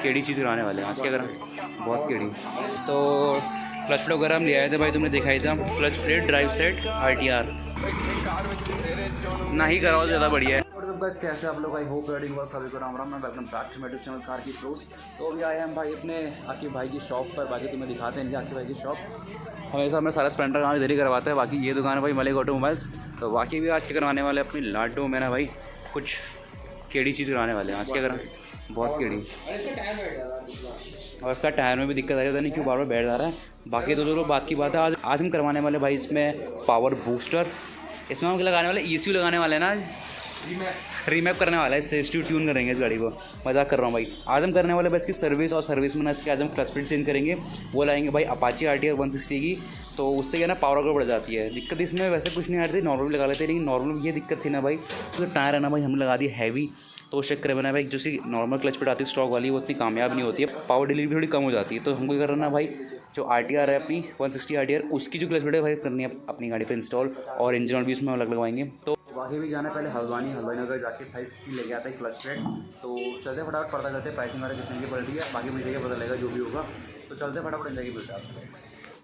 केड़ी चीज़ कराने वाले हैं आज, क्या करें, बहुत केड़ी। तो क्लच प्लेट वगैरह हम ले आए थे भाई, तुमने दिखाई था। Clutch plate, drive set, RTR ना ही कराओ ज़्यादा बढ़िया है। और सब गाइस कैसे आप लोग, आई होप राइडिंग वर्क सभी को राम राम। मैं welcome back to my YouTube channel car की प्रोस। तो अभी आए हम भाई अपने आकिब भाई की शॉप पर, बाकी तुम्हें दिखाते हैं इनके आकिब भाई की शॉप। हमेशा हमें सारा स्प्लेंडर काम इधर ही करवाता है। बाकी ये दुकान है भाई मलिक ऑटोमोबाइल्स। तो बाकी भी आज क्या करवाने वाले अपनी लाडो में ना भाई, कुछ केड़ी चीज़ कराने वाले हैं आज, क्या करें, बहुत केड़ी। और इसका टायर में भी दिक्कत आ रही है, नहीं क्यों बार बार बैठ जा रहा है। बाकी तो चलो बात की बात है, आज हम करवाने वाले भाई इसमें पावर बूस्टर, इसमें हम लगाने वाले ECU लगाने वाले हैं ना, रीमैप करने वाला है, इससे ट्यून करेंगे इस गाड़ी को। मजाक कर रहा हूँ भाई। आज हम करने वाले भाई इसकी सर्विस, और सर्विस में ना इसके आज हम क्लच प्लेट चेंज करेंगे। वो लाएंगे भाई अपाची RTR 160 की। तो उससे क्या ना पावर आउट बढ़ जाती है। दिक्कत इसमें वैसे कुछ नहीं आ रही थी, नॉर्मल लगा लेते, लेकिन नॉर्मल ये दिक्कत थी ना भाई, तो टायर है ना भाई हमने लगा दी हैवी। तो उस चक्कर में ना भाई जो सी नॉर्मल क्लच प्लेट आती है स्टॉक वाली, वो उतनी कामयाब नहीं होती है, पावर डिलीवरी थोड़ी कम हो जाती है। तो हमको क्या करना भाई, जो RTR है अपनी 160 RTR, उसकी जो क्लच प्लेट है भाई करनी है अपनी गाड़ी पे इंस्टॉल, और इंजन ऑयल भी उसमें अलग लगवाएंगे। तो बाकी भी जाना पहले हल्द्वानी नगर जाके भाई इसकी लेके आता है क्लच प्लेट। तो चलते फटाफट पता करते हैं प्राइसिंग वगैरह कितने की पड़ रही है, बाकी मुझे पता लगेगा जो भी होगा। तो चलते फटाफट जाएगी बेटा।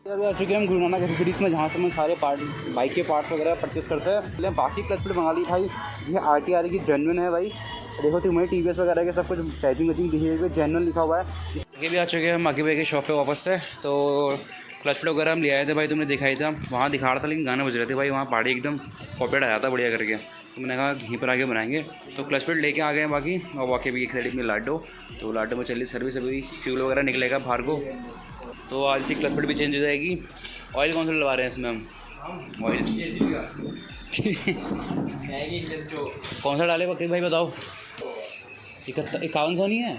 अभी आ चुके हैं हम गुरु नानक एक्सेसरीज में, जहाँ से हम सारे बाइक के पार्ट्स वगैरह परचेस करते हैं। पहले बाकी क्लच प्लेट मंगा ली भाई, ये RTR की जेन्युइन है भाई। देखो तुम्हें TVS वगैरह के सब कुछ पैचिंग वैचिंग दिखी, जेन्युइन लिखा हुआ है। आगे भी आ चुके हैं हम आगे भाई के शॉप पे वापस से। तो क्लच प्लेट वगैरह हम ले आए थे भाई, तुमने दिखाई था, वहाँ दिखा रहा था लेकिन गाने बज रहे थे भाई, वहाँ पहाड़ी एकदम कॉपरेट आया था बढ़िया करके। तो मैंने कहा यहीं पर आगे बनाएंगे। तो क्लच प्लेट लेके आ गए हैं बाकी, और बाकी भी एक साइड में लाडो। तो लाडो में चली सर्विस, अभी फ्यूल वगैरह निकलेगा बाहर को। तो आज से क्लच प्लेट भी चेंज हो जाएगी। ऑयल कौन सा डलवा रहे हैं इसमें हम? ऑयल कौन सा डाले बाकी भाई बताओ? 5100 नहीं है?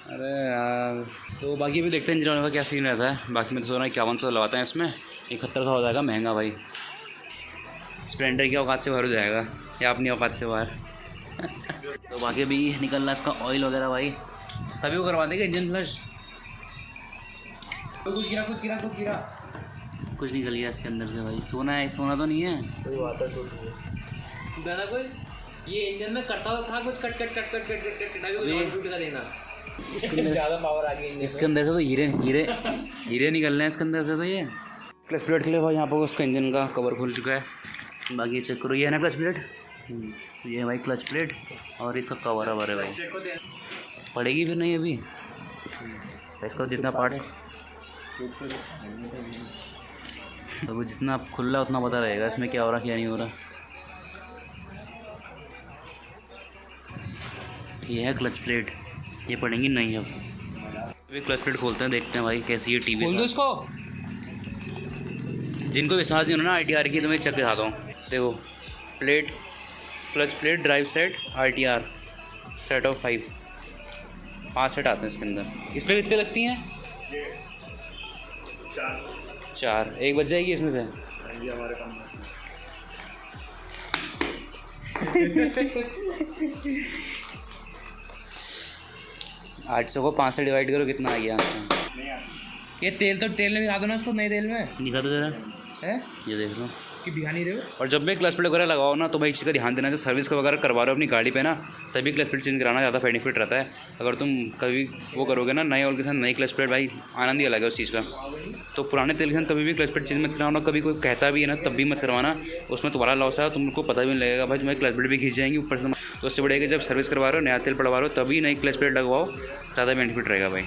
अरे यार। तो बाकी भी देखते हैं इंजन का क्या सीन रहता है। बाकी मैं तो सोच रहा हूँ 5100 लगाते हैं इसमें, 7100 हो जाएगा महंगा भाई। स्प्लेंडर की औकात से बाहर हो जाएगा, या अपनी औकात से बाहर। तो बाकी भी निकलना इसका ऑयल वगैरह भाई, इसका भी वो करवा देंगे इंजन फ्लश। कुछ गिरा कुछ निकल गया इसके अंदर से भाई। सोना है, सोना तो नहीं है कोई बात है कुछ। ये इंजन में करता हुआ था कुछ कट का देना, ज़्यादा पावर आ गई इसके अंदर से। तो हीरे निकल रहे हैं इसके अंदर से। तो ये क्लच प्लेट के लिए भाई यहाँ पर उसका इंजन का कवर खुल चुका है। बाकी चेक करो, ये है ना क्लच प्लेट, तो ये है भाई क्लच प्लेट, और इसका कवर है भाई। पड़ेगी फिर नहीं अभी इसका जितना पार्ट, तो वो जितना खुला उतना पता रहेगा इसमें क्या हो रहा क्या नहीं हो रहा। ये है क्लच प्लेट, ये पड़ेंगी नहीं। अब अभी क्लच प्लेट खोलते हैं, देखते हैं भाई कैसी है। टीवी खोल दो इसको। जिनको विश्वास नहीं होना ना RTR की, तो मैं चेक दिखाता हूँ। देखो plate, clutch plate, drive set, RTR set of 5 set आते हैं इसके अंदर। इसमें कितने लगती हैं? 4। एक बच जाएगी इसमें से। ये हमारे काम में 800 को 5 से डिवाइड करो, कितना आ गया? ये तेल में दिखा दो ना उसको, नए तेल में दिखा दो जरा है, ये देख लो कि दिखा नहीं रहे हो। और जब भी क्लच प्लेट वगैरह लगाओ ना, तो भाई चीज़ का ध्यान देना, जो सर्विस का वगैरह करवा रहे हो अपनी गाड़ी पे ना, तभी क्लच प्लेट चेंज कराना ज़्यादा बेनिफिट रहता है। अगर तुम कभी वो करोगे ना नए ऑयल के साथ नई क्लच प्लेट, भाई आनंद ही अलग है उस चीज़ का। तो पुराने तेल के साथ कभी भी क्लच प्लेट चेंज मत कराना। कभी कोई कहता भी है ना तब भी मत करवाना, उसमें तुम्हारा लॉस है, तुमको पता भी नहीं लगेगा भाई, तुम्हारी क्लच प्लेट भी खींच जाएंगी ऊपर से। तो उससे बढ़ेगा जब सर्विस करवा रहे हो, नया तेल पड़वा रहे हो, तभी नई क्लच प्लेट लगवाओ, ज़्यादा बेनिफिट रहेगा भाई।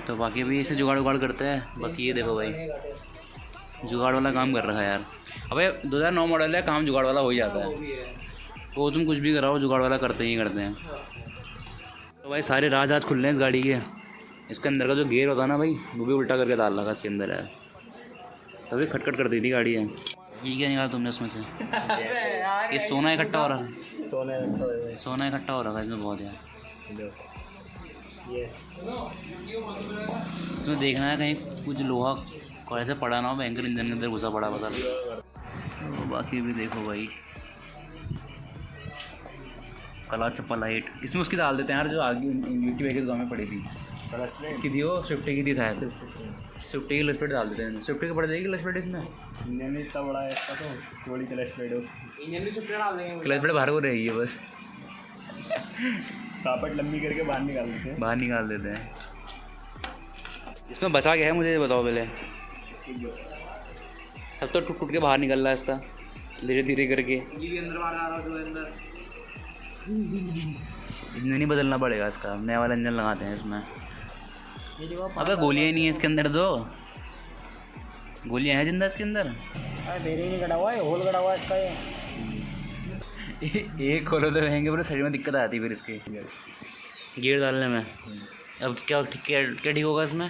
तो बाकी भी इसे जुगाड़ करते हैं। बाकी ये देखो भाई, जुगाड़ वाला काम कर रहा है यार। अबे 2009 मॉडल है, काम जुगाड़ वाला हो ही जाता है। वो तुम कुछ भी कराओ, जुगाड़ वाला करते हैं। तो भाई सारे राज आज खुल रहे हैं इस गाड़ी के। इसके अंदर का जो गेयर होता है ना भाई, वो भी उल्टा करके डाल लगा इसके अंदर है, तभी खटखट कर दी थी गाड़ी है। ये क्या निकाला तुमने उसमें से? ये सोना इकट्ठा हो रहा है, सोना इकट्ठा हो रहा है इसमें बहुत यार। इसमें देखना है कहीं कुछ लोहा ऐसे पड़ा ना हो, भयंकर इंजन के अंदर घुसा पड़ा पता। तो बाकी भी देखो भाई, कला चप्पा लाइट इसमें उसकी डाल देते हैं यार, जो आगे यूटी की दुकान में पड़ी थी। इसकी दी वो स्विफ्ट की थी, था स्विफ्ट की क्लच प्लेट डाल देते हैं। स्विफ्ट की पड़ जाएगी क्लच प्लेट इसमें। इंजन इतना बड़ा है इसका, तो बड़ी क्लच प्लेट हो, इंजन भी स्विफ्ट डाल देंगे, क्लच प्लेट बाहर को रहेगी बस। कापट लंबी करके बाहर निकाल देते हैं। बाहर निकाल देते हैं। इसमें बचा क्या है मुझे ये बताओ पहले। सब तो टूट टूट के बाहर निकल रहा है इसका धीरे धीरे करके। ये भी अंदर बाहर आ रहा है जो अंदर। इंजन ही बदलना पड़ेगा इसका, नया वाला इंजन लगाते हैं इसमें। अबे गोलियाँ ही नहीं है इसके अंदर, तो गोलियाँ हैं जिंदा इसके अंदर। बेरिंग नहीं कटा हुआ है, होल कटा हुआ है इसका ये। एक खोलो तो रहेंगे पूरे शरीर में दिक्कत आती है फिर इसके गियर डालने में। अब क्या ठीक होगा इसमें?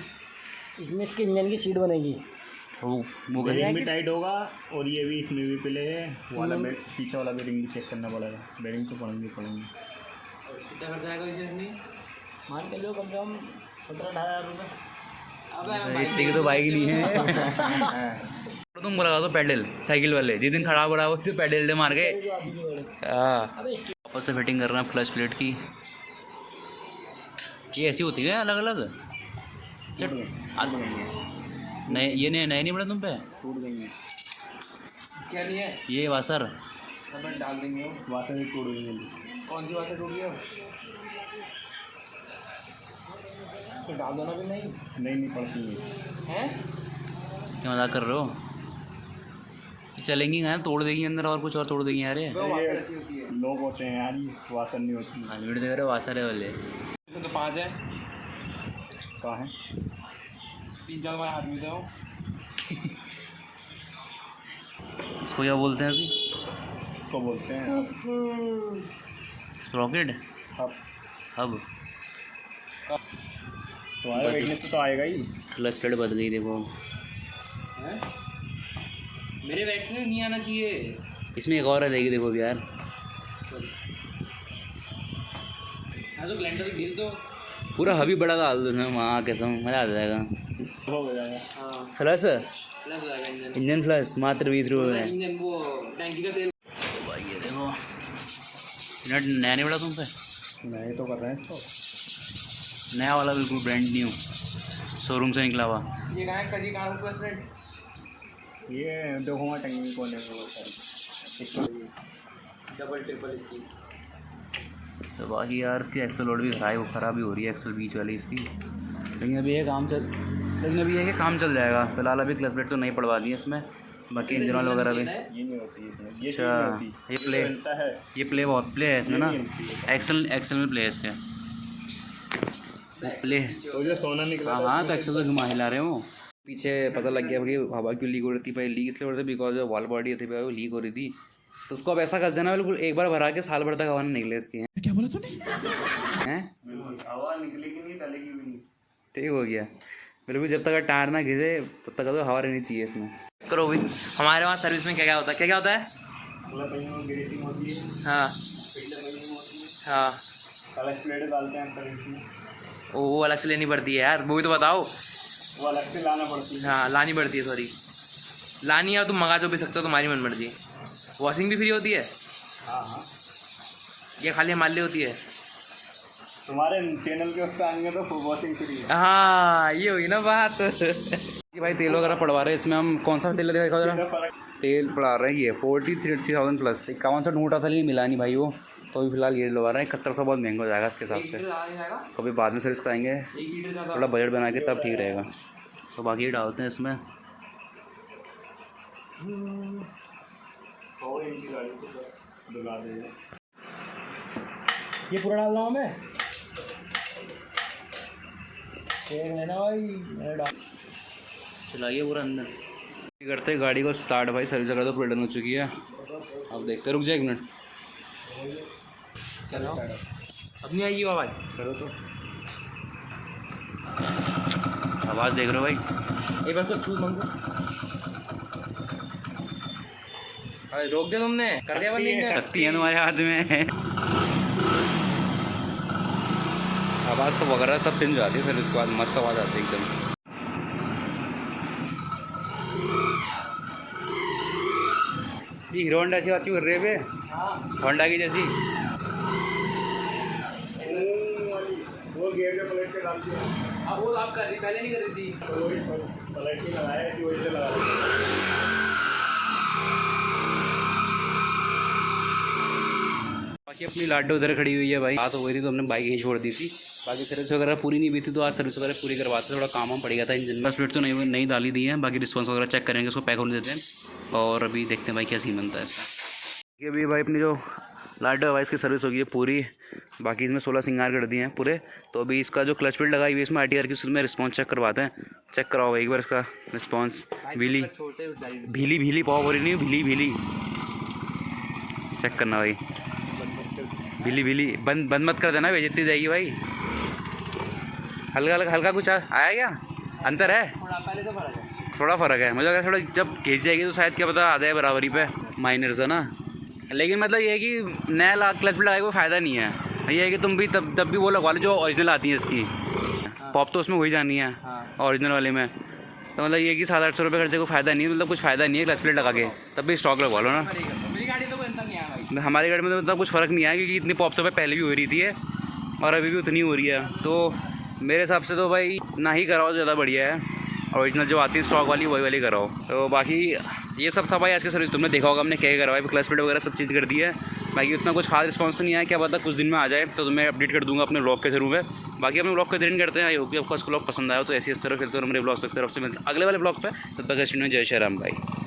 इसमें इसके इंजन की सीट बनेगी। वो बेरिंग भी टाइट होगा और ये भी इसमें भी पहले है वाला पीछे वाला बेरिंग भी चेक करना पड़ेगा। बेरिंग तो पड़ेंगे। कितना खर्चा आएगा इसे अपनी? मान के लो कम से कम 17-18 रुपये। इतनी की तो बाइक नहीं है। तुम लगा दो पैडल साइकिल वाले, जिस दिन खराब हो रहा हो तो पैडल दे मार के। वापस से फिटिंग कर रहे हैं फ्लश प्लेट की। ये ऐसी होती है अलग अलग? नए ये नए नहीं पड़ा तुम पे? टूट गई क्या नहीं है ये वासर अपन डाल देंगे। वो वाटर भी टूट गई। कौन सी वासर टूट गया? तो डाल दो ना भी। नहीं पड़ती है। क्या मजाक कर रहे हो? चलेंगी ना, तोड़ देगी अंदर और कुछ और तोड़ देगी यार। वासर ऐसी होती है। लोग होते हैं यार, वासर नहीं होती। अनलिमिटेड देख रहे हो वासर है वाले। तो 5 है। कहाँ है? 3-4 बार हाथ में दो। इसको क्या बोलते हैं अभी? इसको बोलते हैं स्प्रॉकेट हब। हब तुम्हारा वेटनेस तो आएगा ही। क्लच प्लेट बदल गई देखो। है? मेरे वेट में नहीं आना चाहिए। इसमें एक और आ जाएगी देखो अभी यार। हाँ तो ग्लैंडर भेज दो। पूरा हबी बड़ा डाल दो इसमें, वहाँ कसम मज़ा आ जाएगा। हो जाएगा। हाँ फ्लश प्लस हो जाएगा इंजन। इंजन फ्लश मात्र 20 रुपये में। इंजन वो टैंकी का तेल। भाई ये देखो नट नया नहीं पड़ा तुम पे? नहीं तो कर रहे हैं इसको। नया वाला बिल्कुल ब्रांड न्यू शोरूम से निकला हुआ। ये कहाँ है कजी कहाँ है प्लस रेट? ये देखो वहाँ टंगी कोने में बहुत सारी। डबल ट्रिपल इसकी। तो बाकी यार इसकी एक्सल लोड भी ख़राब ही हो रही है एक्सल बीच वाली इसकी। लेकिन अभी ये काम चल जाएगा। फिलहाल अभी क्लच प्लेट तो नहीं पड़वा दी है इसमें, बाकी इंजन ऑयल वगैरह भी। ये नहीं होती है, ये चीज़ अच्छा नहीं होती। ये प्ले है। ये प्ले बहुत प्ले है इसमें ना। एक्सल में प्ले है इसके प्ले। वो जो सोना निकला हाँ तो एक्सल तो घुमा हिला रहे हो। पीछे पता लग गया कि हवा क्यों लीक हो रही थी भाई। लीक इसलिए हो रही थी बिकॉज जो वॉल बॉडी थी भाई वो लीक हो रही थी। तो उसको अब ऐसा कर देना बिल्कुल एक बार भरा के साल भर तक हवा नहीं निकले इसकी। क्या बोला तूने? हैं हवा निकलेगी नहीं, तलेगी भी नहीं। ठीक हो गया बिल्कुल। जब तक टायर ना घिसे तब तक तो हवा रहनी चाहिए इसमें। करो हमारे वहाँ सर्विस में क्या होता है? क्या होता है? ग्रेसिंग होती है। हाँ हाँ क्लच प्लेट डालते हैं अंदर इसमें। वो अलग से लेनी पड़ती है यार, वो भी तो बताओ। वो अलग से लाना पड़ती है। हाँ लानी पड़ती है, सॉरी लानी है। तुम मंगा जो भी सकते हो, तुम्हारी मनमर्जी। वॉशिंग भी फ्री होती है? हाँ ये खाली हमारे लिए होती है? तुम्हारे चैनल के उससे आएंगे तो फुल वॉशिंग फ्री है। हाँ ये हुई ना बात। कि भाई तेल वगैरह पड़वा रहे हैं इसमें। हम कौन सा तेल देखा जरा? तेल पड़ा रहे हैं ये 43,000 प्लस। 5100 ढूंढा था लेकिन मिला नहीं भाई वो। तो अभी फिलहाल ये लगवा रहे हैं। 7100 बहुत महंगा हो जाएगा इसके हिसाब से। कभी बाद में सर्विस कराएंगे, थोड़ा बजट बना के तब ठीक रहेगा। तो बाकी ये डालते हैं इसमें। ये पूरा डाल रहा हूँ मैं। लेना भाई चलाइए पूरा अंदर करते गाड़ी को स्टार्ट। भाई सर्विस कर दो, प्लेटन हो चुकी है। अब देखते रुक जाए 1 मिनट। चलो अब नहीं आएगी आवाज़। करो तो आवाज़ देख रहे हो भाई? एक बार तो छूट मंगो। अरे रोक दिया तुमने, कर दिया बंद। शक्ति है तुम्हारे हाथ में। आवाज़ तो वगैरह सब चेंज हो जाती है फिर उसके बाद मस्त आवाज़ आती है एकदम। ये हीरो होंडा ऐसी बात क्यों कर रहे हैं? होंडा की जैसी। वो गियर के प्लेट के डाल दिया। अब वो आप कर रही, पहले नहीं कर रही थी। वही प्लेट की लगाया कि वही से लगा दिया। बाकी अपनी लाडो उधर खड़ी हुई है भाई, बात हो गई थी तो हमने बाइक यहीं छोड़ दी थी। बाकी सर्विस वगैरह पूरी नहीं हुई थी तो आज सर्विस वगैरह पूरी करवाते, थोड़ा काम पड़ गया था इंजन में। स्प्लिट तो नहीं डाली दी है, बाकी रिस्पॉन्स वगैरह चेक करेंगे, उसको पैक होने देते हैं और अभी देखते हैं भाई क्या सीन बनता है इसका। ये भी भाई अपनी जो लाडो है इसकी सर्विस हो गई है पूरी, बाकी इसमें 16 सिंगार कर दिए हैं पूरे। तो अभी इसका जो क्लच प्लेट लगाई हुई है इसमें ITR की, उसमें रिस्पॉन्स चेक करवाते हैं। चेक कराओ एक बार इसका रिस्पॉन्स। भीली भीली पाव हो रही नहीं, भीली चेक करना भाई, भीली बंद मत कर देना, बेइज्जती जाएगी भाई। हल्का कुछ आया क्या, अंतर है? थोड़ा फ़र्क है, मुझे लगा थोड़ा जब खींच जाएगी तो शायद क्या पता आ जाए बराबरी पे, माइनर से ना। लेकिन मतलब ये है कि नया क्लच प्लेट लगाए कोई फ़ायदा नहीं है। ये है कि तुम भी तब भी वो लगवा लो जो ओरिजिनल आती है इसकी। पॉप तो उसमें वही जानी है ओरिजिनल वाले में। तो मतलब ये कि 700-800 रुपये खर्चे को फ़ायदा नहीं है, मतलब कुछ फ़ायदा नहीं है क्लच प्लेट लगा के, तब भी स्टॉक लगवा लो ना। मेरी गाड़ी तो कोई अंतर नहीं आया भाई, हमारी गाड़ी में तो मतलब कुछ फ़र्क नहीं आया, क्योंकि इतनी पॉप तो पहले भी हो रही थी और अभी भी उतनी हो रही है। तो मेरे हिसाब से तो भाई ना ही कराओ, ज़्यादा बढ़िया है। ओरिजिनल जो आती है स्टॉक वाली वही वाली कराओ। तो बाकी ये सब था भाई आज की सर्विस। तुमने देखा होगा हमने क्या करवाया, क्लच प्लेट वगैरह सब चीज़ कर दी है। बाकी उतना कुछ खास रिस्पॉन्स तो नहीं आया, क्या पता कुछ दिन में आ जाए तो मैं अपडेट कर दूंगा अपने ब्लॉग के थ्रू में। बाकी अपने ब्लॉग के दिन करते हैं। आई होप कि आपको ब्लॉग पसंद आया तो ऐसी इस तरह खेलते हो, मेरे ब्लॉग की तरफ से मिलते हैं अगले वाले ब्लॉग पे। तब तक जय श्री राम भाई।